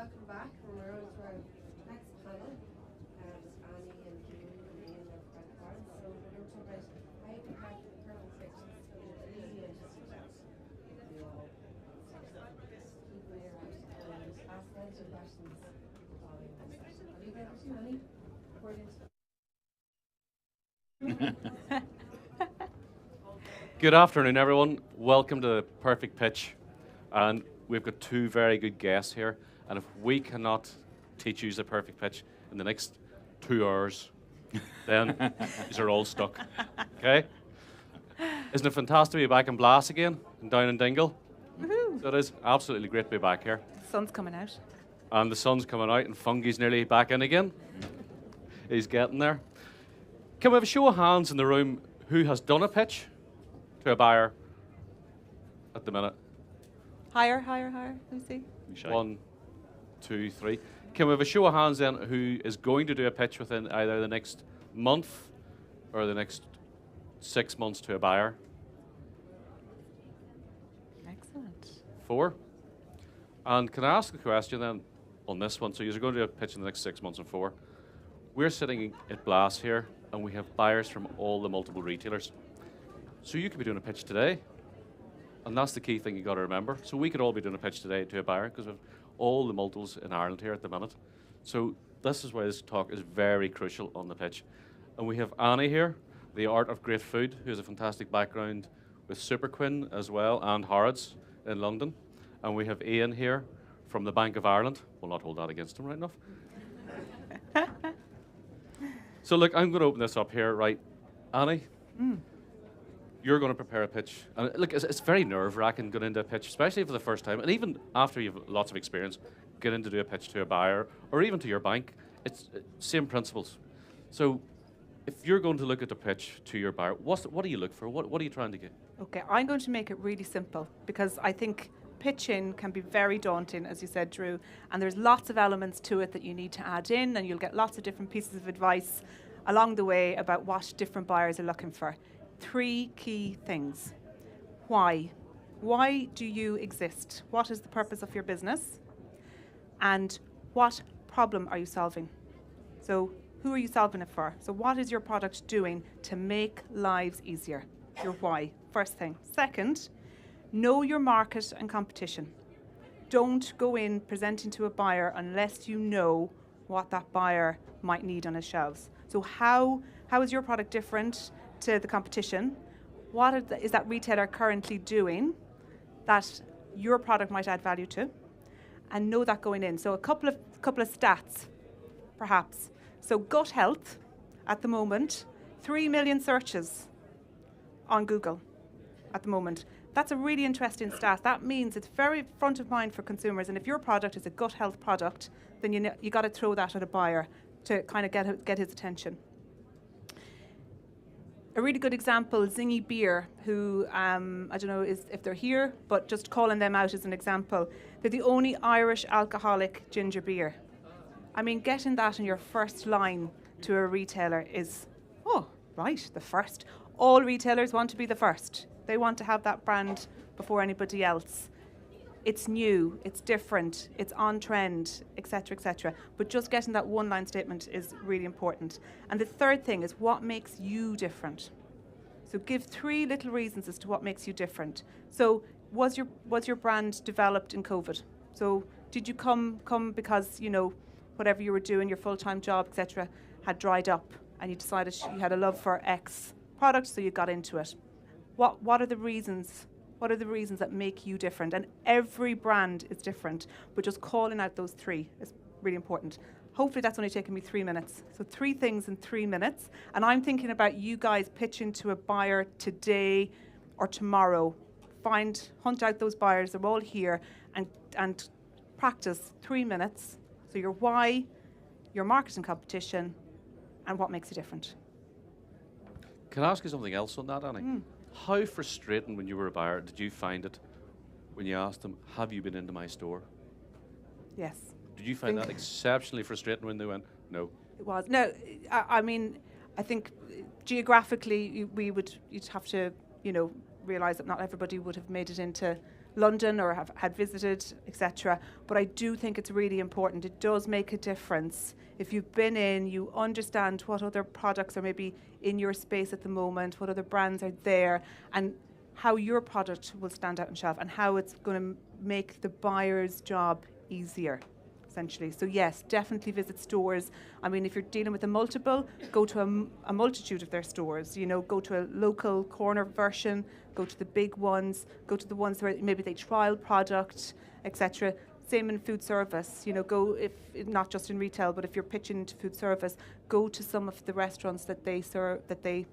welcome back. We're on to our next panel. Annie and Drew and Ian McMorrough. So we're going to talk about how you can have perfect pitches. So easy and just you all keep an ear out and ask them some questions following this session. Have you got anything, Annie? Good afternoon, everyone. Welcome to the Perfect Pitch. And we've got two very good guests here. And if we cannot teach you the perfect pitch in the next 2 hours, then you're all stuck. Okay? Isn't it fantastic to be back in Blass again, and down in Dingle? Woohoo! So it is absolutely great to be back here. The sun's coming out. And the sun's coming out, and Fungy's nearly back in again. He's getting there. Can we have a show of hands in the room who has done a pitch to a buyer at the minute? Higher. Let me see. 1, 2, 3. Can we have a show of hands then who is going to do a pitch within either the next month or the next 6 months to a buyer? Excellent. 4. And can I ask a question then on this one? So you're going to do a pitch in the next 6 months and 4. We're sitting at Blass here and we have buyers from all the multiple retailers. So you could be doing a pitch today. And that's the key thing you got to remember. So we could all be doing a pitch today to a buyer because we have all the multiples in Ireland here at the minute. So this is why this talk is very crucial on the pitch. And we have Annie here, the art of great food, who has a fantastic background with Superquinn as well and Harrods in London. And we have Ian here from the Bank of Ireland. We'll not hold that against him, right enough. So look, I'm going to open this up here, right? Annie? You're going to prepare a pitch. And look, it's very nerve-wracking going into a pitch, especially for the first time. And even after you've lots of experience, get in to do a pitch to a buyer or even to your bank. It's same principles. So if you're going to look at the pitch to your buyer, what do you look for? What are you trying to get? Okay, I'm going to make it really simple because I think pitching can be very daunting, as you said, Drew, and there's lots of elements to it that you need to add in, and you'll get lots of different pieces of advice along the way about what different buyers are looking for. 3 key things. Why? Why do you exist? What is the purpose of your business? And what problem are you solving? So who are you solving it for? So what is your product doing to make lives easier? Your why, first thing. Second, know your market and competition. Don't go in presenting to a buyer unless you know what that buyer might need on his shelves. So how is your product different to the competition? What is that retailer currently doing that your product might add value to? And know that going in. So a couple of stats, perhaps. So gut health, at the moment, 3 million searches on Google at the moment. That's a really interesting stat. That means it's very front of mind for consumers. And if your product is a gut health product, then you got to throw that at a buyer to kind of get his attention. A really good example, Zingy Beer, who, I don't know if they're here, but just calling them out as an example. They're the only Irish alcoholic ginger beer. I mean, getting that in your first line to a retailer is, oh, right, the first. All retailers want to be the first. They want to have that brand before anybody else. It's new, it's different, it's on trend, etc., etc. But just getting that one-line statement is really important. And the third thing is what makes you different. So give 3 little reasons as to what makes you different. So was your brand developed in COVID? So did you come because, you know, whatever you were doing, your full-time job, etc., had dried up and you decided you had a love for X product, so you got into it? What are the reasons? What are the reasons that make you different? And every brand is different, but just calling out those 3 is really important. Hopefully that's only taken me 3 minutes. So 3 things in 3 minutes. And I'm thinking about you guys pitching to a buyer today or tomorrow. Hunt out those buyers, they're all here, and practice 3 minutes. So your why, your market and competition, and what makes you different. Can I ask you something else on that, Annie? How frustrating when you were a buyer did you find it when you asked them, have you been into my store? Yes. Did you find that exceptionally frustrating when they went, no? It was. No, I mean, I think geographically you'd have to, you know, realise that not everybody would have made it into London or have had visited, etc. But I do think it's really important. It does make a difference. If you've been in, you understand what other products are maybe in your space at the moment, what other brands are there, and how your product will stand out on shelf and how it's going to make the buyer's job easier, essentially. So yes, definitely visit stores. I mean, if you're dealing with a multiple, go to a multitude of their stores. You know, go to a local corner version, go to the big ones, go to the ones where maybe they trial product, etc. Same in food service, you know, go, if not just in retail, but if you're pitching into food service, go to some of the restaurants that they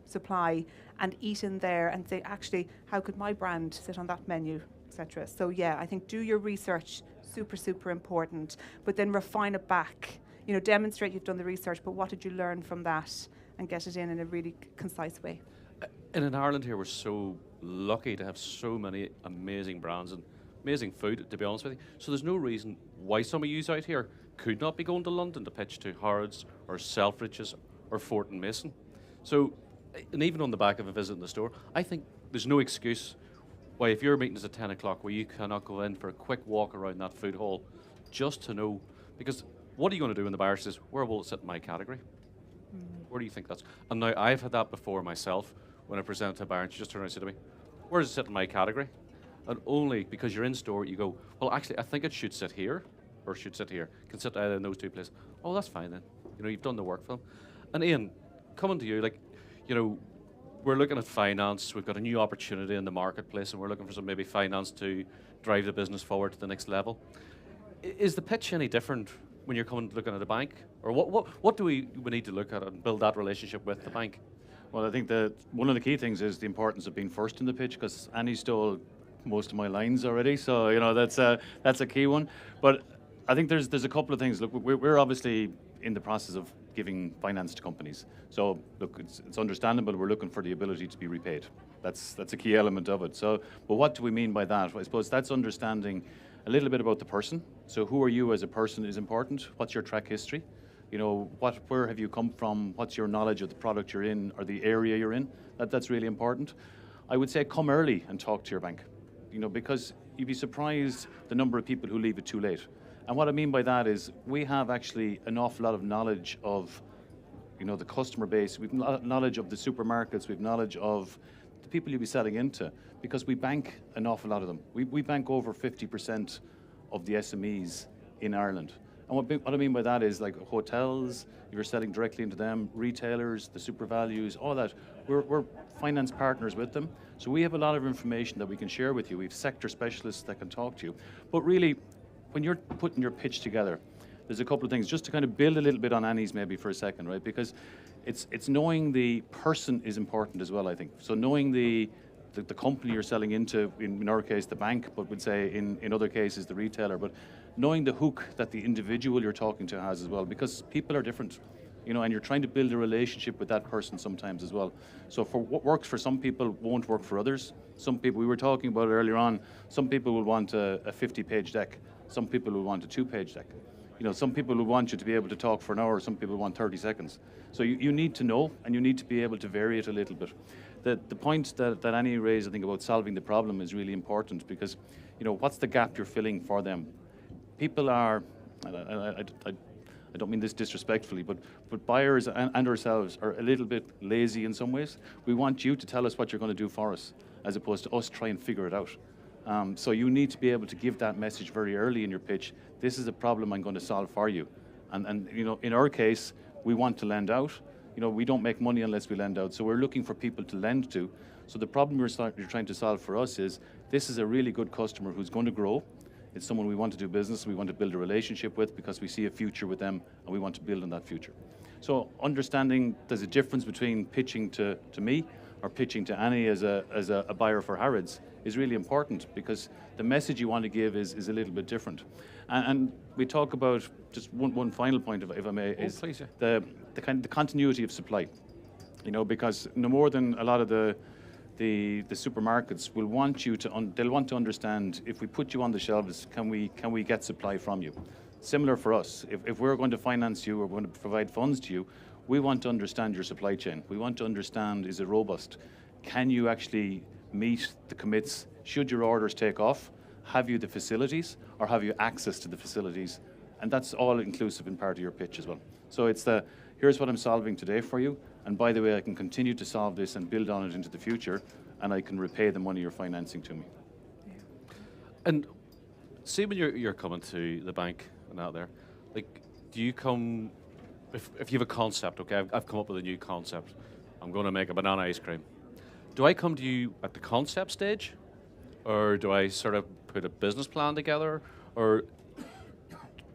supply and eat in there and say, actually, how could my brand sit on that menu, etc. So yeah, I think do your research, super important, but then refine it back. You know, demonstrate you've done the research, but what did you learn from that, and get it in a really concise way. And in Ireland here, we're so lucky to have so many amazing brands and amazing food, to be honest with you. So there's no reason why some of you out here could not be going to London to pitch to Harrods or Selfridges or Fortin Mason. So, and even on the back of a visit in the store, I think there's no excuse why, if your meeting is at 10 o'clock, where you cannot go in for a quick walk around that food hall just to know. Because what are you going to do when the buyer says, where will it sit in my category? Where do you think that's? And now I've had that before myself when I presented to a buyer and she just turned around and said to me, where does it sit in my category? And only because you're in store, you go, well, actually, I think it should sit here or should sit here. Can sit either in those two places. Oh, that's fine then. You know, you've done the work for them. And Ian, coming to you, like, you know, we're looking at finance. We've got a new opportunity in the marketplace, and we're looking for some maybe finance to drive the business forward to the next level. Is the pitch any different when you're coming looking at a bank, or what do we need to look at and build that relationship with the bank? Well, I think that one of the key things is the importance of being first in the pitch, because Annie stole most of my lines already, so you know that's a key one. But I think there's a couple of things. Look, we're obviously in the process of giving finance to companies. So look, it's understandable we're looking for the ability to be repaid. That's a key element of it. So, but what do we mean by that? I suppose that's understanding a little bit about the person. So who are you as a person is important. What's your track history? You know, where have you come from? What's your knowledge of the product you're in or the area you're in? That's really important. I would say come early and talk to your bank. You know, because you'd be surprised the number of people who leave it too late. And what I mean by that is we have actually an awful lot of knowledge of, you know, the customer base. We've knowledge of the supermarkets. We've knowledge of the people you'll be selling into, because we bank an awful lot of them. We bank over 50% of the SMEs in Ireland. And what I mean by that is like hotels, if you're selling directly into them, retailers, the super values, all that. We're finance partners with them. So we have a lot of information that we can share with you. We have sector specialists that can talk to you. But really, when you're putting your pitch together, there's a couple of things, just to kind of build a little bit on Annie's maybe for a second, right? Because it's knowing the person is important as well, I think. So knowing the company you're selling into, in our case the bank, but would say in other cases the retailer, but knowing the hook that the individual you're talking to has as well, because people are different, you know, and you're trying to build a relationship with that person sometimes as well. So for what works for some people won't work for others. Some people, we were talking about earlier on, some people will want a 50-page deck. Some people will want a 2-page deck. You know, some people will want you to be able to talk for an hour, some people want 30 seconds. So you need to know, and you need to be able to vary it a little bit. The point that Annie raised, I think, about solving the problem is really important, because, you know, what's the gap you're filling for them? People are, I don't mean this disrespectfully, but buyers and ourselves are a little bit lazy in some ways. We want you to tell us what you're going to do for us, as opposed to us try and figure it out. So you need to be able to give that message very early in your pitch. This is a problem I'm going to solve for you. And you know, in our case, we want to lend out. You know, we don't make money unless we lend out. So we're looking for people to lend to. So the problem you're trying to solve for us is, this is a really good customer who's going to grow. It's someone we want to do business, we want to build a relationship with, because we see a future with them and we want to build on that future. So understanding there's a difference between pitching to me or pitching to Annie as a buyer for Harrods is really important, because the message you want to give is a little bit different. And we talk about, just one final point, if I may, is please, yeah. the continuity of supply. You know, because no more than a lot of the supermarkets will want you to, they'll want to understand, if we put you on the shelves, can we get supply from you? Similar for us, if we're going to finance you or we're going to provide funds to you, we want to understand your supply chain. We want to understand, is it robust? Can you actually meet the commits? Should your orders take off? have you the facilities or have you access to the facilities? And that's all inclusive in part of your pitch as well. So it's here's what I'm solving today for you, and by the way, I can continue to solve this and build on it into the future, and I can repay the money you're financing to me. Yeah. And see, when you're coming to the bank and out there, like, do you come, if you have a concept, okay, I've come up with a new concept, I'm going to make a banana ice cream. Do I come to you at the concept stage, or do I sort of put a business plan together, or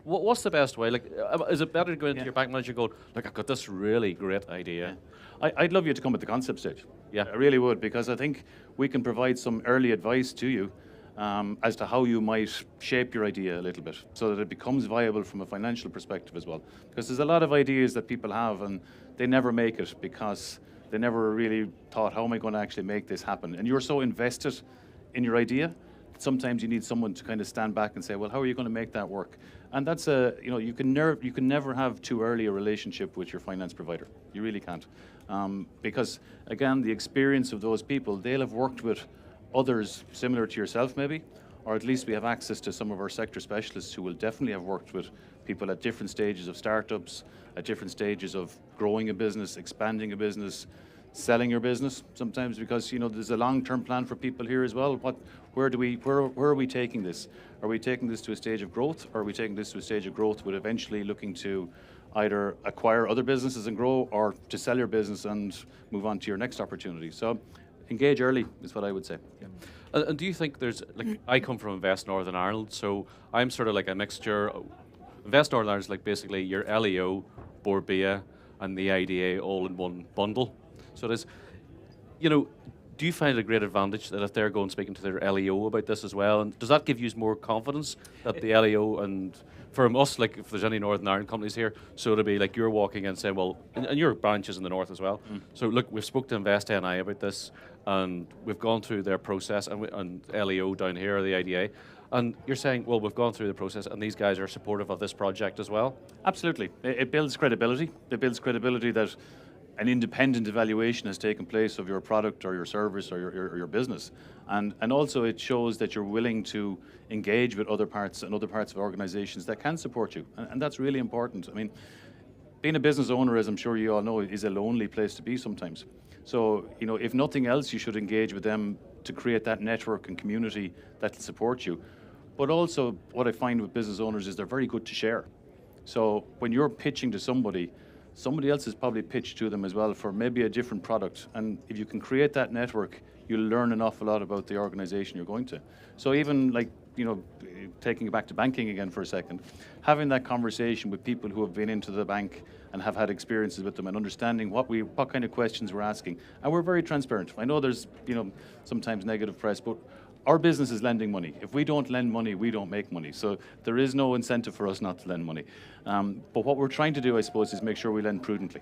what's the best way? Like, is it better to go into your bank manager and go, look, I've got this really great idea? Yeah. I'd love you to come at the concept stage. Yeah. I really would, because I think we can provide some early advice to you as to how you might shape your idea a little bit so that it becomes viable from a financial perspective as well. Because there's a lot of ideas that people have and they never make it because they never really thought, how am I going to actually make this happen? And you're so invested in your idea, sometimes you need someone to kind of stand back and say, well, how are you going to make that work? And that's you can never have too early a relationship with your finance provider. You really can't. Because again, the experience of those people, they'll have worked with others similar to yourself maybe, or at least we have access to some of our sector specialists who will definitely have worked with people at different stages of startups, at different stages of growing a business, expanding a business, selling your business sometimes, because there's a long-term plan for people here as well. Where are we taking this? Are we taking this to a stage of growth, or are we taking this to a stage of growth with eventually looking to either acquire other businesses and grow, or to sell your business and move on to your next opportunity? So engage early is what I would say. Yeah. And do you think there's, like, I come from Invest Northern Ireland, so I'm sort of like a mixture. Invest Northern Ireland is like basically your LEO, Borbia, and the IDA all in one bundle. So it is, do you find it a great advantage that if they're going speaking to their LEO about this as well, and does that give you more confidence that the LEO, and from us, like if there's any Northern Ireland companies here, so to be like you're walking in and saying, well, and your branches in the north as well. So look, we've spoke to Invest NI about this, and we've gone through their process, and LEO down here, or the IDA, and you're saying, well, we've gone through the process, and these guys are supportive of this project as well. Absolutely, it builds credibility. It builds credibility that an independent evaluation has taken place of your product or your service or your business. And also it shows that you're willing to engage with other parts of organizations that can support you. And that's really important. I mean, being a business owner, as I'm sure you all know, is a lonely place to be sometimes. So, if nothing else, you should engage with them to create that network and community that will support you. But also what I find with business owners is they're very good to share. So when you're pitching to somebody else has probably pitched to them as well for maybe a different product. And if you can create that network, you'll learn an awful lot about the organization you're going to. So even like, taking it back to banking again for a second, having that conversation with people who have been into the bank and have had experiences with them and understanding what kind of questions we're asking. And we're very transparent. I know there's, sometimes negative press, but our business is lending money. If we don't lend money, we don't make money. So there is no incentive for us not to lend money. But what we're trying to do, I suppose, is make sure we lend prudently.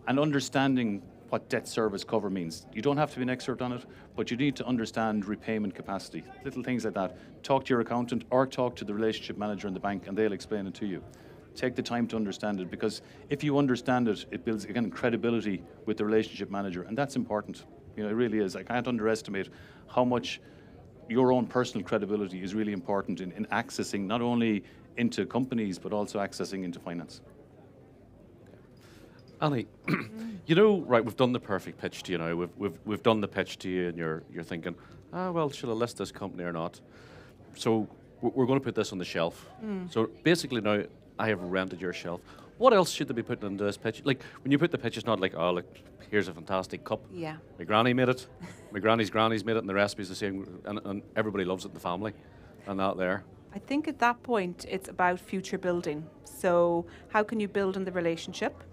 And understanding what debt service cover means. You don't have to be an expert on it, but you need to understand repayment capacity. Little things like that. Talk to your accountant or talk to the relationship manager in the bank and they'll explain it to you. Take the time to understand it, because if you understand it, it builds, again, credibility with the relationship manager, and that's important. It really is. I can't underestimate how much your own personal credibility is really important in accessing not only into companies but also accessing into finance. Annie, right, we've done the perfect pitch to you now. We've done the pitch to you, and you're thinking, well, should I list this company or not? So we're going to put this on the shelf. So basically now I have rented your shelf. What else should they be putting into this pitch? Like, when you put the pitch, it's not like, oh, look, here's a fantastic cup. Yeah. My granny made it. My granny's made it, and the recipe's the same, and everybody loves it in the family, and that there. I think at that point, it's about future building. So how can you build on the relationship?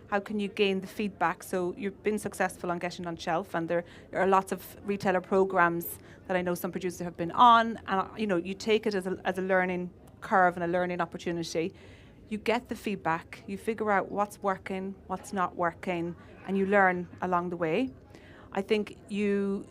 How can you gain the feedback? So you've been successful on getting on shelf, and there are lots of retailer programs that I know some producers have been on, and you take it as a learning curve and a learning opportunity. You get the feedback, you figure out what's working, what's not working, and you learn along the way. I think you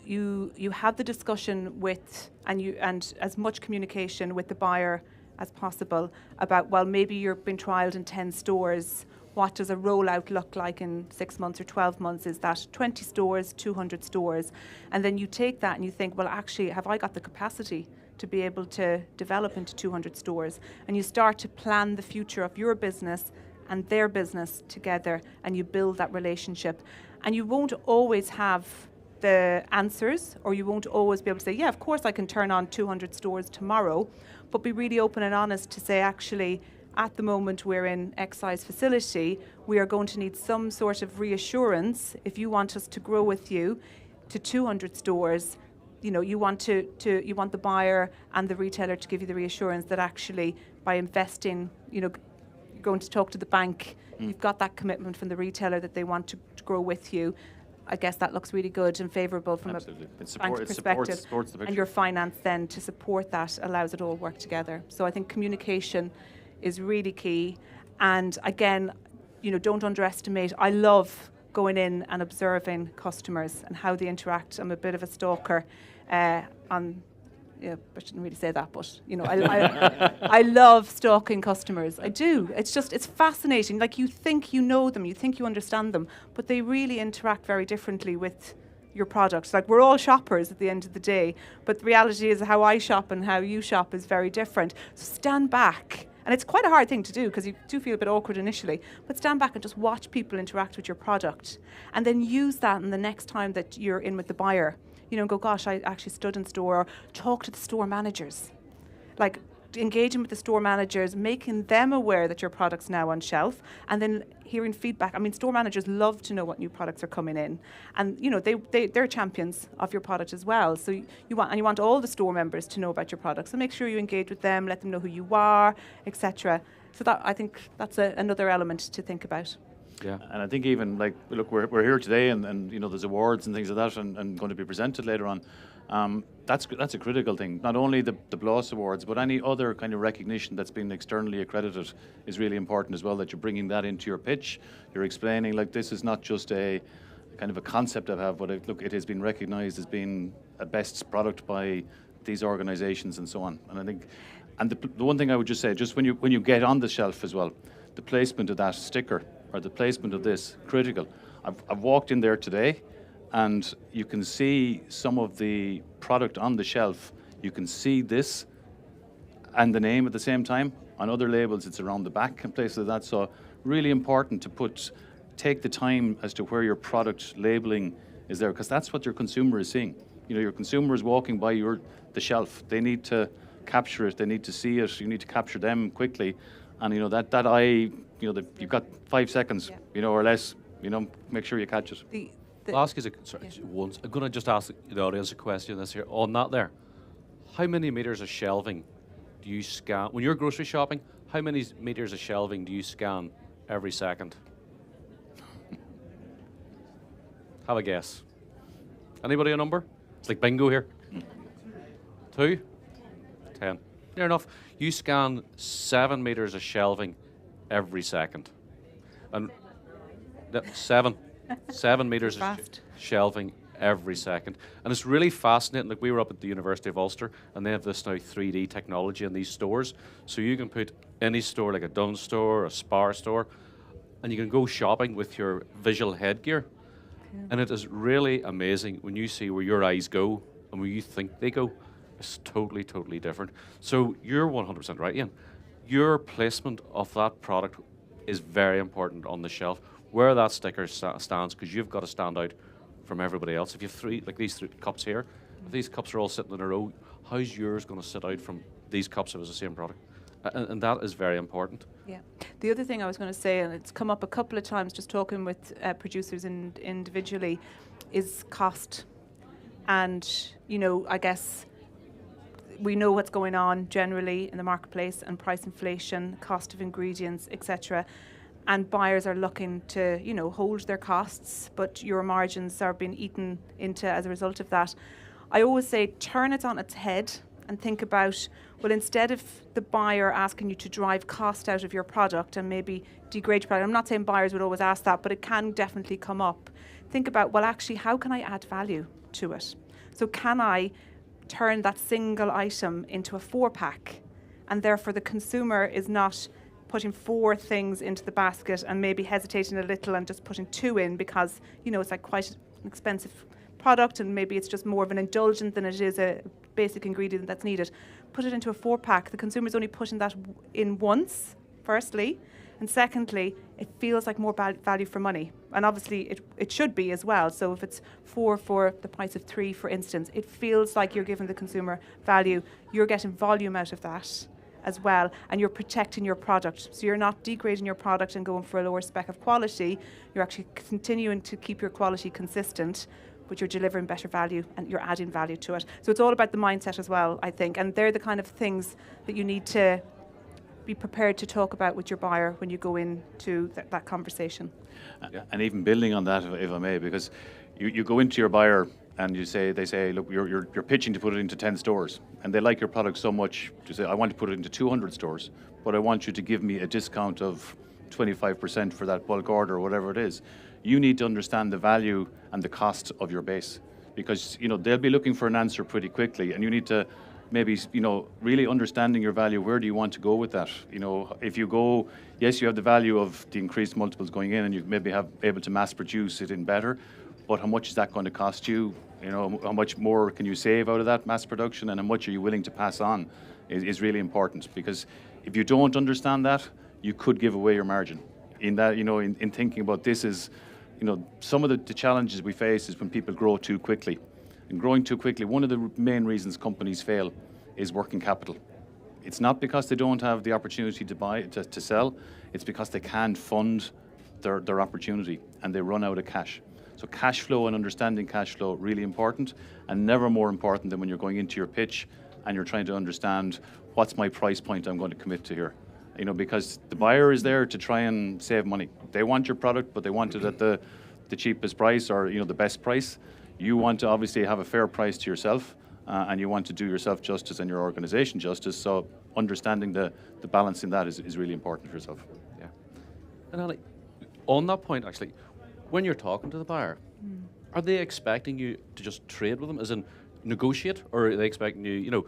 have the discussion with and as much communication with the buyer as possible about, well, maybe you've been trialled in 10 stores. What does a rollout look like in 6 months or 12 months? Is that 20 stores, 200 stores? And then you take that and you think, well, actually, have I got the capacity to be able to develop into 200 stores. And you start to plan the future of your business and their business together, and you build that relationship. And you won't always have the answers, or you won't always be able to say, yeah, of course I can turn on 200 stores tomorrow, but be really open and honest to say, actually, at the moment we're in X size facility, we are going to need some sort of reassurance if you want us to grow with you to 200 stores. You know, you want you want the buyer and the retailer to give you the reassurance that actually by investing, you're going to talk to the bank, you've got that commitment from the retailer that they want to grow with you. I guess that looks really good and favourable from Absolutely. a bank's perspective. Supports the picture. And your finance then to support that allows it all work together. So I think communication is really key. And again, don't underestimate. I love going in and observing customers and how they interact. I'm a bit of a stalker I shouldn't really say that, but I love stalking customers. I do. It's fascinating. Like, you think you know them, you think you understand them, but they really interact very differently with your products. Like, we're all shoppers at the end of the day, but the reality is how I shop and how you shop is very different. So stand back. And it's quite a hard thing to do because you do feel a bit awkward initially, but stand back and just watch people interact with your product, and then use that in the next time that you're in with the buyer. And go, gosh, I actually stood in store, or talk to the store managers. Like, engaging with the store managers, making them aware that your product's now on shelf, and then hearing feedback. I mean, store managers love to know what new products are coming in, and they're champions of your product as well. So you want all the store members to know about your product. So make sure you engage with them, let them know who you are, etc. So I think that's another element to think about. Yeah, and I think even look, we're here today, and there's awards and things like that, and going to be presented later on. That's a critical thing. Not only the BLOS awards, but any other kind of recognition that's been externally accredited is really important as well. That you're bringing that into your pitch. You're explaining, like, this is not just a kind of a concept I have, but it has been recognised as being a best product by these organisations and so on. And I think, and the one thing I would just say, just when you get on the shelf as well, the placement of that sticker or the placement of this, critical. I've walked in there today, and you can see some of the product on the shelf. You can see this and the name at the same time. On other labels, it's around the back and places like that. So really important to take the time as to where your product labeling is there, because that's what your consumer is seeing. Your consumer is walking by the shelf. They need to capture it. They need to see it. You need to capture them quickly. And that eye, you've got 5 seconds, or less. Make sure you catch it. I'll ask you once. I'm going to just ask the audience a question this here. On that there, how many meters of shelving do you scan when you're grocery shopping? How many meters of shelving do you scan every second? Have a guess. Anybody a number? It's like bingo here. 2, 10. Near enough. You scan 7 meters of shelving every second, and 7 meters of shelving every second. And it's really fascinating. Like, we were up at the University of Ulster, and they have this now 3D technology in these stores, so you can put any store, like a Dunne store, a Spar store, and you can go shopping with your visual headgear. And it is really amazing when you see where your eyes go and where you think they go. It's totally, totally different. So you're 100% right, Ian. Your placement of that product is very important on the shelf, where that sticker stands, because you've got to stand out from everybody else. If you have these 3 cups here, if these cups are all sitting in a row, how's yours going to sit out from these cups if it's the same product? And that is very important. Yeah. The other thing I was going to say, and it's come up a couple of times just talking with producers individually, is cost. And, I guess we know what's going on generally in the marketplace, and price inflation, cost of ingredients, etc. And buyers are looking to, hold their costs, but your margins are being eaten into as a result of that. I always say, turn it on its head and think about, well, instead of the buyer asking you to drive cost out of your product and maybe degrade your product, I'm not saying buyers would always ask that, but it can definitely come up. Think about, well, actually, how can I add value to it? So can I turn that single item into a 4-pack, and therefore the consumer is not putting 4 things into the basket and maybe hesitating a little and just putting 2 in because, it's like quite an expensive product and maybe it's just more of an indulgent than it is a basic ingredient that's needed. Put it into a 4-pack. The consumer's only putting that in once, firstly. And secondly, it feels like more value for money. And obviously it should be as well. So if it's 4 for the price of 3, for instance, it feels like you're giving the consumer value. You're getting volume out of that as well, and you're protecting your product. So you're not degrading your product and going for a lower spec of quality. You're actually continuing to keep your quality consistent, but you're delivering better value and you're adding value to it. So it's all about the mindset as well, I think. And they're the kind of things that you need to be prepared to talk about with your buyer when you go into that conversation. And even building on that, if I may, because you go into your buyer and they say, look, you're pitching to put it into 10 stores, and they like your product so much to say, I want to put it into 200 stores, but I want you to give me a discount of 25% for that bulk order or whatever it is. You need to understand the value and the cost of your base, because they'll be looking for an answer pretty quickly, and you need to maybe really understanding your value. Where do you want to go with that? If you go, yes, you have the value of the increased multiples going in, and you maybe have able to mass produce it in better, but how much is that going to cost you? How much more can you save out of that mass production, and how much are you willing to pass on is really important, because if you don't understand that, you could give away your margin. In that, in thinking about this is, some of the challenges we face is when people grow too quickly. And growing too quickly, one of the main reasons companies fail is working capital. It's not because they don't have the opportunity to sell, it's because they can't fund their opportunity and they run out of cash. So cash flow and understanding cash flow, really important, and never more important than when you're going into your pitch and you're trying to understand what's my price point I'm going to commit to here. Because the buyer is there to try and save money. They want your product, but they want it at the cheapest price or the best price. You want to obviously have a fair price to yourself, and you want to do yourself justice and your organization justice. So understanding the balance in that is really important for yourself. Yeah. And Ali, on that point, actually, when you're talking to the buyer, are they expecting you to just trade with them, as in negotiate, or are they expecting you,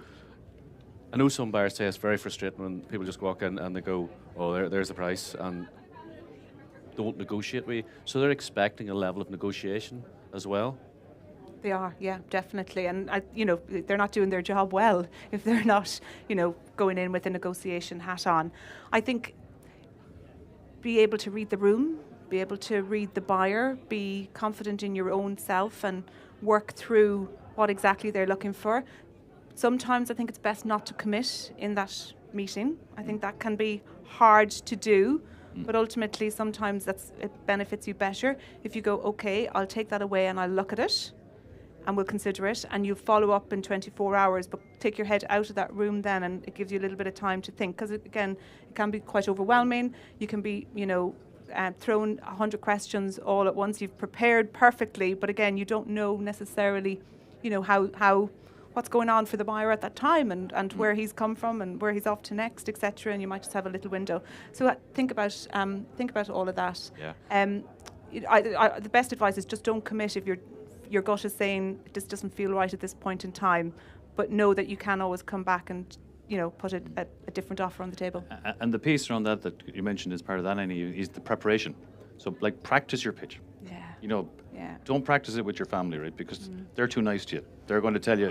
I know some buyers say it's very frustrating when people just walk in and they go, oh, there's the price, and don't negotiate with you. So they're expecting a level of negotiation as well? They are, yeah, definitely. And, they're not doing their job well if they're not, going in with a negotiation hat on. I think be able to read the room, be able to read the buyer, be confident in your own self and work through what exactly they're looking for. Sometimes I think it's best not to commit in that meeting. I think that can be hard to do, but ultimately sometimes it benefits you better if you go, okay, I'll take that away and I'll look at it and we'll consider it, and you follow up in 24 hours, but take your head out of that room then, and it gives you a little bit of time to think, because again, it can be quite overwhelming. You can be, thrown 100 questions all at once. You've prepared perfectly, but again, you don't know necessarily, how what's going on for the buyer at that time, and where he's come from and where he's off to next, etc. And you might just have a little window. So think about all of that. Yeah. The best advice is just don't commit if your gut is saying this doesn't feel right at this point in time, but know that you can always come back and put a different offer on the table. And the piece around that you mentioned as part of that, Annie, is the preparation. So practice your pitch. Yeah. Don't practice it with your family, right? Because they're too nice to you. They're going to tell you,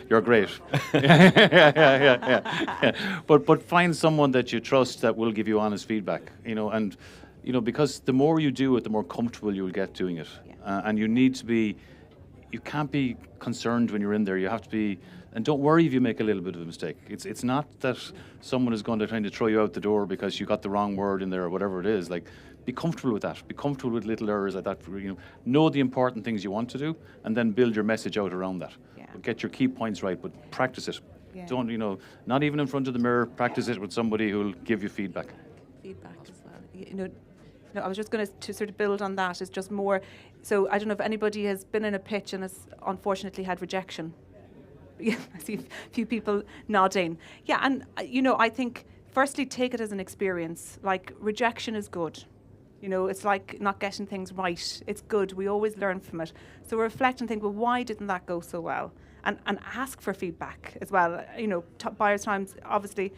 you're great. yeah. But find someone that you trust that will give you honest feedback. Because the more you do it, the more comfortable you will get doing it. Yeah. And you can't be concerned when you're in there. You have to be, and don't worry if you make a little bit of a mistake. It's not that someone is going to try to throw you out the door because you got the wrong word in there or whatever it is. Be comfortable with that. Be comfortable with little errors like that. Know the important things you want to do, and then build your message out around that. Yeah. Get your key points right, but practice it. Yeah. Don't, not even in front of the mirror. Practice it with somebody who'll give you feedback. Feedback as well. I was just going to sort of build on that. It's just more. So I don't know if anybody has been in a pitch and has unfortunately had rejection. I see a few people nodding. Yeah, and I think firstly take it as an experience. Rejection is good. It's like not getting things right. It's good. We always learn from it. So reflect and think, well, why didn't that go so well? And ask for feedback as well. Buyers' times, obviously,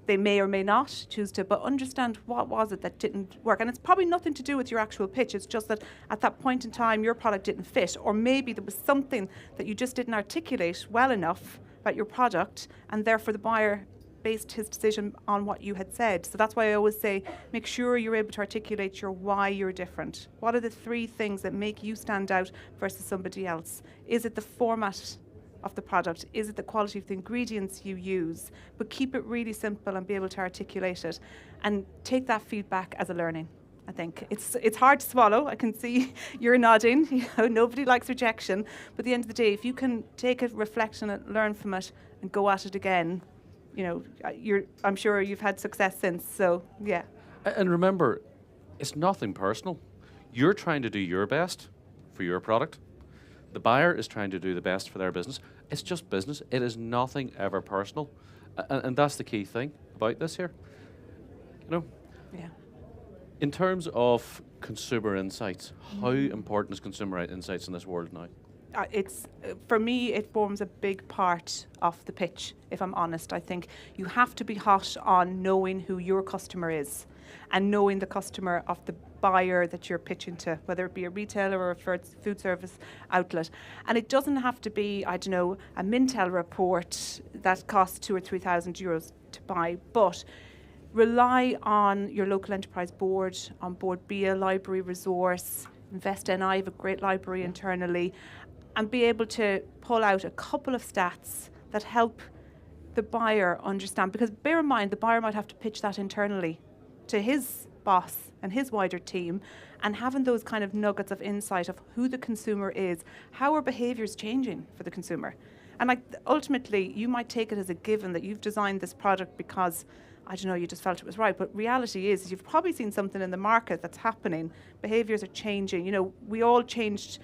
they may or may not choose to, but understand what was it that didn't work. And it's probably nothing to do with your actual pitch. It's just that at that point in time, your product didn't fit, or maybe there was something that you just didn't articulate well enough about your product, and therefore the buyer based his decision on what you had said. So that's why I always say, make sure you're able to articulate your why you're different. What are the 3 things that make you stand out versus somebody else? Is it the format of the product? Is it the quality of the ingredients you use? But keep it really simple and be able to articulate it, and take that feedback as a learning. I think it's hard to swallow. I can see you're nodding. You know, nobody likes rejection, but at the end of the day, if you can take it, reflect on it, learn from it, and go at it again, you know, I'm sure you've had success since. So yeah. And remember, it's nothing personal. You're trying to do your best for your product. The buyer is trying to do the best for their business. It's just business. It is nothing ever personal. And that's the key thing about this here. You know? Yeah. In terms of consumer insights, how important is consumer insights in this world now? For me, it forms a big part of the pitch, if I'm honest. I think you have to be hot on knowing who your customer is and knowing the customer of the buyer that you're pitching to, whether it be a retailer or a food service outlet. And it doesn't have to be, I don't know, a Mintel report that costs 2,000 or 3,000 euros to buy, but rely on your local enterprise board, on board be a library resource, Invest NI have a great library internally, and be able to pull out a couple of stats that help the buyer understand. Because bear in mind, the buyer might have to pitch that internally to his boss and his wider team, and having those kind of nuggets of insight of who the consumer is, how are behaviours changing for the consumer. And like ultimately, you might take it as a given that you've designed this product because, I don't know, you just felt it was right. But reality is you've probably seen something in the market that's happening. Behaviours are changing. You know, we all changed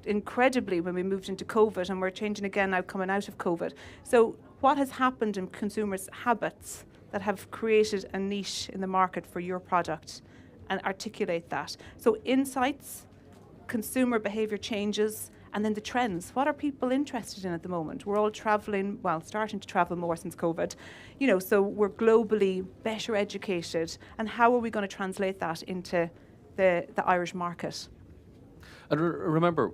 incredibly when we moved into COVID, and we're changing again now coming out of COVID. So what has happened in consumers' habits that have created a niche in the market for your product, and articulate that. So insights, consumer behaviour changes, and then the trends. What are people interested in at the moment? We're all travelling, well, starting to travel more since COVID, you know, so we're globally better educated. And how are we going to translate that into the Irish market? And remember,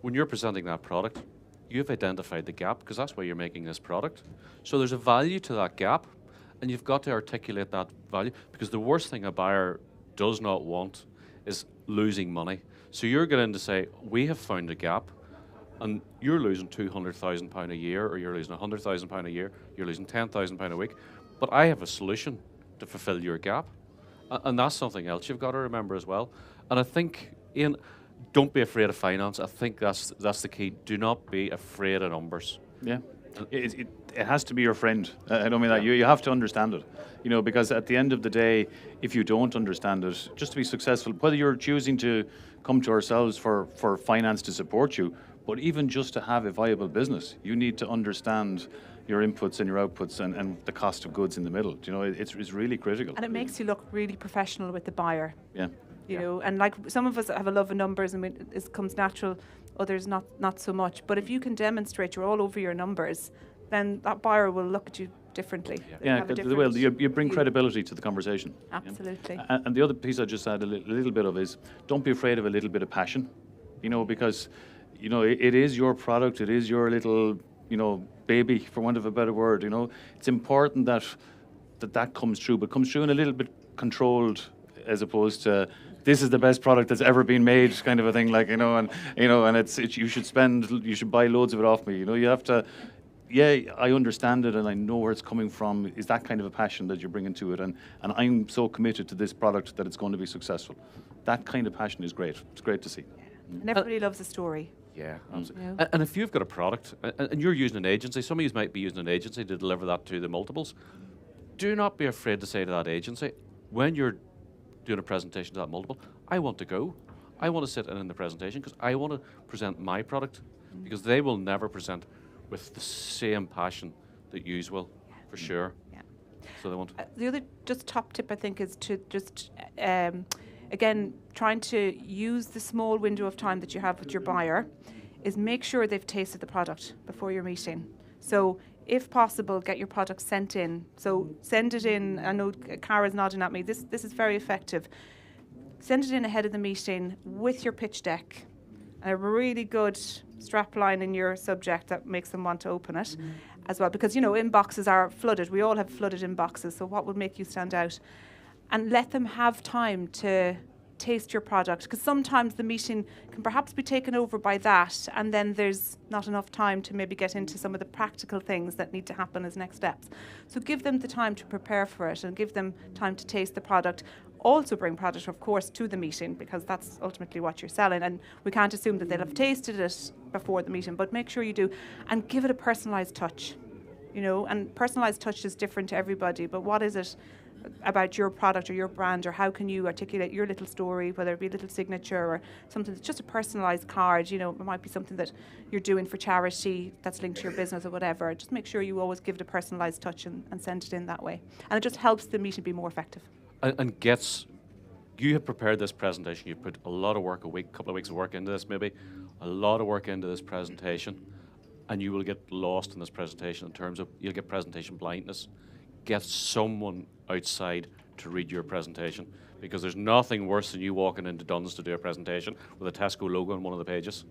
when you're presenting that product, you've identified the gap, because that's why you're making this product. So there's a value to that gap, and you've got to articulate that value, because the worst thing a buyer does not want is losing money. So you're going to say, we have found a gap, and you're losing £200,000 a year, or you're losing £100,000 a year, you're losing £10,000 a week, but I have a solution to fulfill your gap. And that's something else you've got to remember as well. And I think, Ian, don't be afraid of finance. I think that's the key. Do not be afraid of numbers. Yeah. It has to be your friend. I don't mean that. You have to understand it. You know, because at the end of the day, if you don't understand it, just to be successful, whether you're choosing to come to ourselves for finance to support you, but even just to have a viable business, you need to understand your inputs and your outputs and the cost of goods in the middle. You know, it's really critical. And it makes you look really professional with the buyer. Yeah. You know, and like some of us have a love of numbers and it comes natural, others not so much. But if you can demonstrate you're all over your numbers, then that buyer will look at you differently. Yeah, they will. You bring credibility to the conversation. Absolutely. Yeah. And the other piece I just add a little bit of is, don't be afraid of a little bit of passion. You know, because, you know, it is your product, it is your little, you know, baby, for want of a better word. You know, it's important that comes through, but comes through in a little bit controlled, as opposed to, this is the best product that's ever been made, kind of a thing, like, and it's you should buy loads of it off me. You know, you have to. Yeah, I understand it and I know where it's coming from. Is that kind of a passion that you're bringing to it, and I'm so committed to this product that it's going to be successful. That kind of passion is great. It's great to see. Yeah. And everybody loves a story. Yeah, absolutely. Yeah. And if you've got a product and you're using an agency, some of you might be using an agency to deliver that to the multiples. Do not be afraid to say to that agency, when you're doing a presentation to that multiple, I want to go. I want to sit in the presentation because I want to present my product, because they will never present with the same passion that you will, for sure. Yeah. So they want. The other just top tip I think is to just again trying to use the small window of time that you have with your buyer, is make sure they've tasted the product before your meeting. So if possible, get your product sent in. So send it in. I know Cara's nodding at me. This is very effective. Send it in ahead of the meeting with your pitch deck and a really good strap line in your subject that makes them want to open it as well. Because, inboxes are flooded. We all have flooded inboxes. So what would make you stand out? And let them have time to taste your product, because sometimes the meeting can perhaps be taken over by that, and then there's not enough time to maybe get into some of the practical things that need to happen as next steps. So give them the time to prepare for it and give them time to taste the product. Also bring product, of course, to the meeting, because that's ultimately what you're selling, and we can't assume that they'll have tasted it before the meeting, but make sure you do, and give it a personalised touch, and personalised touch is different to everybody, but what is it about your product or your brand, or how can you articulate your little story, whether it be a little signature or something that's just a personalised card. It might be something that you're doing for charity that's linked to your business or whatever. Just make sure you always give it a personalised touch and send it in that way, and it just helps the meeting be more effective. And you have prepared this presentation. You've put a lot of work, couple of weeks of work into this, maybe a lot of work into this presentation, and you will get lost in this presentation in terms of you'll get presentation blindness. Get someone outside to read your presentation, because there's nothing worse than you walking into Dunne's to do a presentation with a Tesco logo on one of the pages.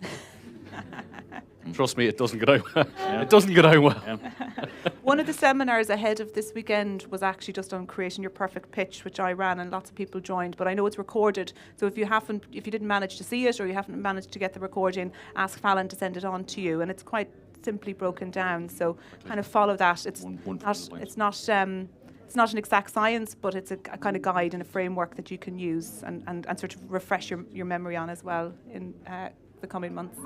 Trust me, it doesn't get out. It doesn't get out well. One of the seminars ahead of this weekend was actually just on creating your perfect pitch, which I ran, and lots of people joined. But I know it's recorded, so if you didn't manage to see it or you haven't managed to get the recording, ask Fallon to send it on to you, and it's quite simply broken down. So kind of follow that. It's not an exact science, but it's a kind of guide and a framework that you can use and sort of refresh your memory on as well in the coming months.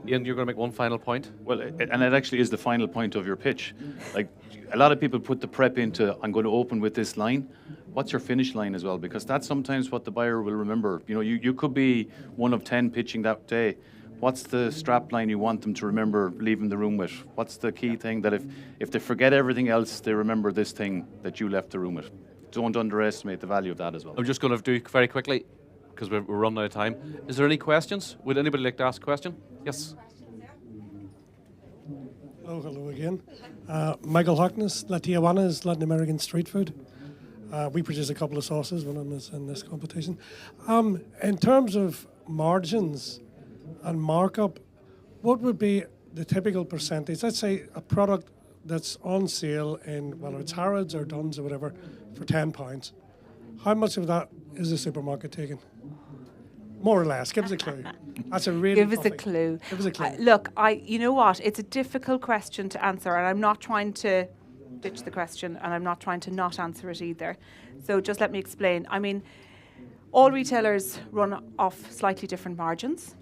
Ian, you're going to make one final point? Well, and it actually is the final point of your pitch. Like, a lot of people put the prep into, I'm going to open with this line. What's your finish line as well? Because that's sometimes what the buyer will remember. You could be one of 10 pitching that day. What's the strap line you want them to remember leaving the room with? What's the key thing that if they forget everything else, they remember this thing that you left the room with? Don't underestimate the value of that as well. I'm just going to do very quickly, because we're running out of time. Is there any questions? Would anybody like to ask a question? Yes. Hello again. Michael Harkness, La Tijuana is Latin American street food. We produce a couple of sauces when I'm in this competition. In terms of margins and markup, what would be the typical percentage? Let's say a product that's on sale in, whether it's Harrods or Dunne's or whatever, for £10. How much of that is the supermarket taking? More or less. Give us a clue. That's a really Give us a clue. Give us a clue. Look, you know what? It's a difficult question to answer, and I'm not trying to ditch the question, and I'm not trying to not answer it either. So just let me explain. I mean, all retailers run off slightly different margins.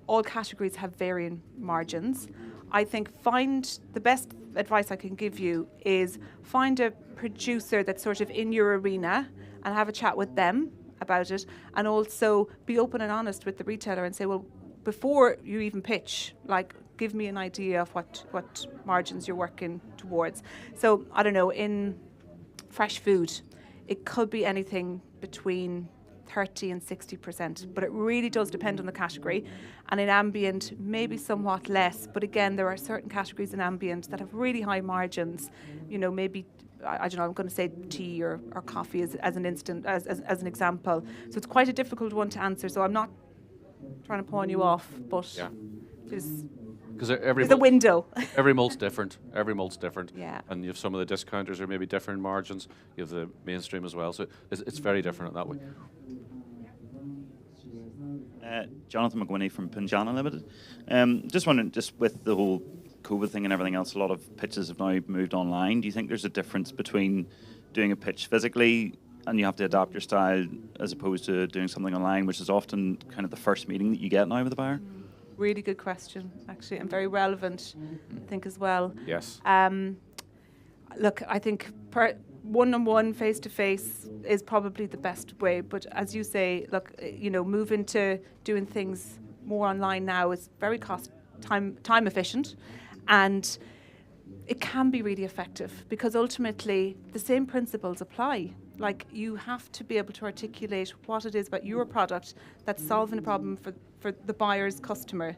All categories have varying margins. I think the best advice I can give you is find a producer that's sort of in your arena and have a chat with them about it, and also be open and honest with the retailer and say, well, before you even pitch, give me an idea of what margins you're working towards. So I don't know, in fresh food, it could be anything between 30 and 60%, but it really does depend on the category. And in ambient, maybe somewhat less, but again, there are certain categories in ambient that have really high margins. Maybe, I don't know, I'm going to say tea or coffee as an example. So it's quite a difficult one to answer, so I'm not trying to pawn you off, but there's a window. Every malt's different. Yeah. And you have some of the discounters are maybe different margins. You have the mainstream as well. So it's very different in that way. Jonathan McGuinney from Pinjana Limited. Just wondering, just with the whole COVID thing and everything else, a lot of pitches have now moved online. Do you think there's a difference between doing a pitch physically and you have to adapt your style as opposed to doing something online, which is often kind of the first meeting that you get now with the buyer? Really good question, actually, and very relevant, I think, as well. Yes. Look, I think one-on-one, face-to-face is probably the best way. But as you say, look, moving to doing things more online now is very time efficient, and it can be really effective because ultimately the same principles apply. Like, you have to be able to articulate what it is about your product that's solving a problem for the buyer's customer.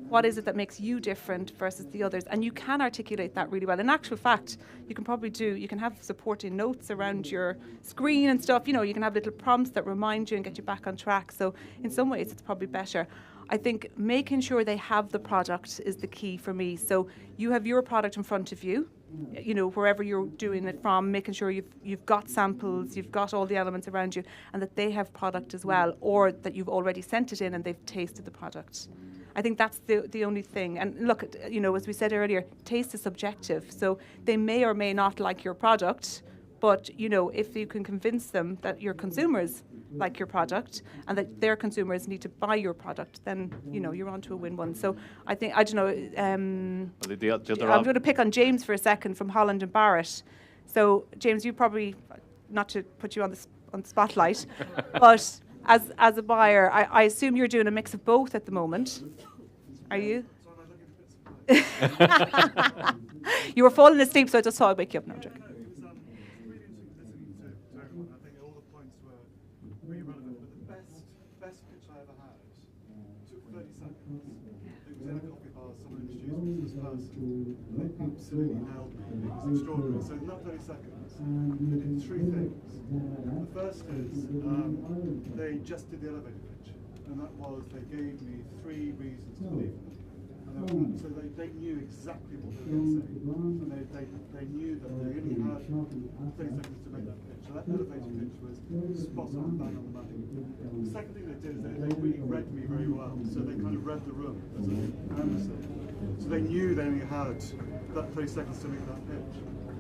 What is it that makes you different versus the others? And you can articulate that really well. In actual fact, you can have supporting notes around your screen and stuff. You know, you can have little prompts that remind you and get you back on track. So in some ways, it's probably better. I think making sure they have the product is the key for me. So you have your product in front of you, you know, wherever you're doing it from, making sure you've got samples, you've got all the elements around you, and that they have product as well, or that you've already sent it in and they've tasted the product. I think that's the only thing. And look, you know, as we said earlier, taste is subjective. So they may or may not like your product, but, you know, if you can convince them that your consumers like your product and that their consumers need to buy your product, then, you know, you're on to a win-win. So I think, I don't know, I'm going to pick on James for a second from Holland and Barrett. So, James, you probably, not to put you on the spotlight, but as a buyer, I assume you're doing a mix of both at the moment. Are you? You were falling asleep, so I just thought I'd wake you up. No, I'm joking. Best pitch I ever had took 30 seconds. It was in a coffee bar, someone introduced me to this person. They absolutely nailed me. It was extraordinary. So in that 30 seconds, they did three things. The first is they just did the elevator pitch, and that was they gave me 3 reasons to believe them. So they knew exactly what they were going to say, and they knew that they only had 30 seconds to make that pitch. So that elevator pitch was spot on, bang on the money. The second thing they did is they really read me very well, so they kind of read the room as a canvasser. So they knew they only had that 30 seconds to make that pitch.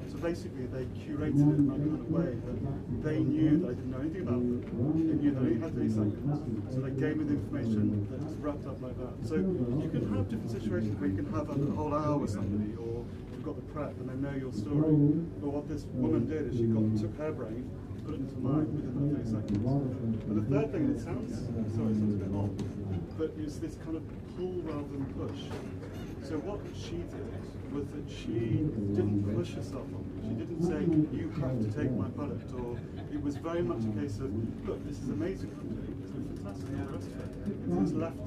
So basically they curated it in that kind of way that they knew that I didn't know anything about them. They knew that I only had 30 seconds. So they gave me the information that just wrapped up like that. So you can have different situations where you can have a whole hour with somebody, or you've got the prep and they know your story. But what this woman did is she took her brain, put it into mine within that 30 seconds. And the third thing, and it sounds a bit odd, but it's this kind of pull rather than push. So what she did was that she didn't push herself on me. She didn't say, you have to take my product, or it was very much a case of, look, this is amazing company, it's been fantastic, all the rest of it. And just left it.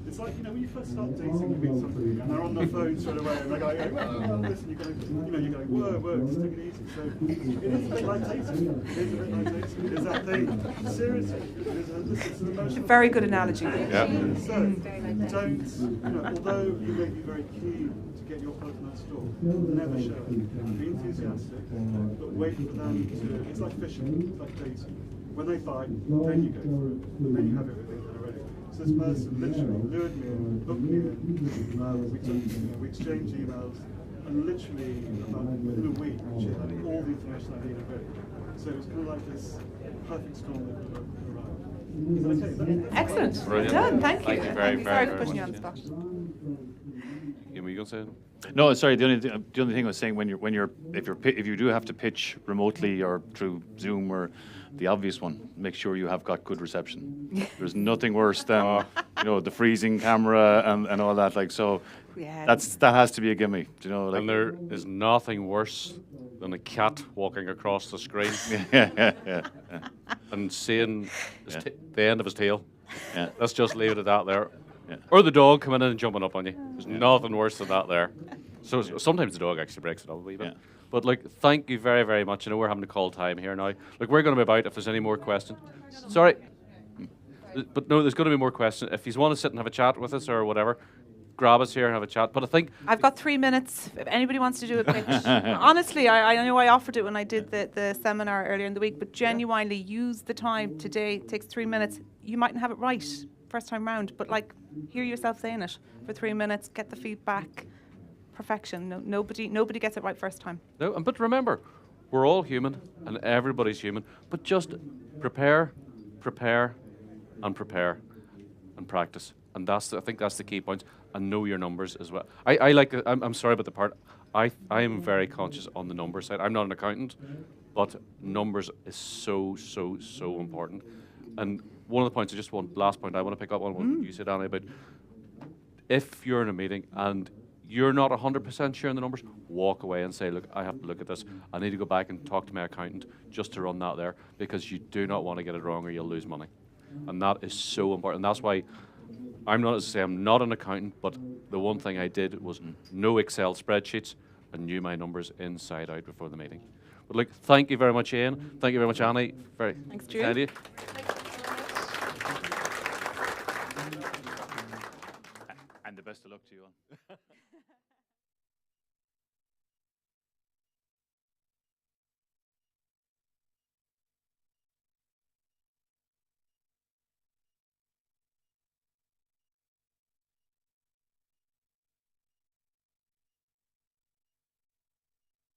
It's like, you know, when you first start dating, you meet somebody and they're on their phone straight away and they're going, well, listen, you're going, whoa, just take it easy. So it is a bit like dating. It is a bit like dating. It is that thing. Seriously, it's an emotional. Very good analogy. Yeah. So don't, you know, although you may be very keen to get your product in that store, never show it. Be enthusiastic, but wait for them to, it's like fishing, it's like dating. When they bite, then you go for it, and then you have everything already. So this person literally lured me in, booked me in, we exchanged emails, and literally within a week she had all the information I needed ready. So it was kind of like this perfect storm that arrived. Is that okay? Excellent. Brilliant. Done. Thank you. Thank you very, Sorry very, for very pushing you much. on the spot. Ian, were you going to say it? No, sorry. The only thing I was saying if you do have to pitch remotely or through Zoom or the obvious one, make sure you have got good reception. There's nothing worse than the freezing camera and all that. Like so, Yeah. that has to be a gimme. You know, like And there is nothing worse than a cat walking across the screen yeah. and seeing Yeah. the end of his tail. Yeah. Let's just leave it at that there. Yeah. Or the dog coming in and jumping up on you. There's nothing worse than that there. So sometimes the dog actually breaks it up a wee bit. Yeah. But thank you very, very much. I know we're having to call time here now. We're going to be about if there's any more questions. Sorry. But no, there's going to be more questions. If you want to sit and have a chat with us or whatever, grab us here and have a chat. But I think I've got 3 minutes if anybody wants to do a pitch. Honestly, I know I offered it when I did the seminar earlier in the week, but genuinely use the time today. It takes 3 minutes. You mightn't have it right first time round, but hear yourself saying it for 3 minutes, get the feedback. Perfection. No, nobody gets it right first time. no, but remember, we're all human and everybody's human. But just prepare, and practice. And I think that's the key point. And know your numbers as well. I'm sorry about the part. I am very conscious on the number side. I'm not an accountant, but numbers is so important. And one of the points, last point I want to pick up on what you said, Annie, about if you're in a meeting and you're not 100% sure in the numbers, walk away and say, look, I have to look at this. I need to go back and talk to my accountant just to run that there, because you do not want to get it wrong or you'll lose money. And that is so important. That's why I'm not, as I say, I'm not an accountant, but the one thing I did was no Excel spreadsheets and knew my numbers inside out before the meeting. But look, thank you very much, Ian. Thank you very much, Annie. Very Thanks, Drew. kind of you. And the best of luck to you all.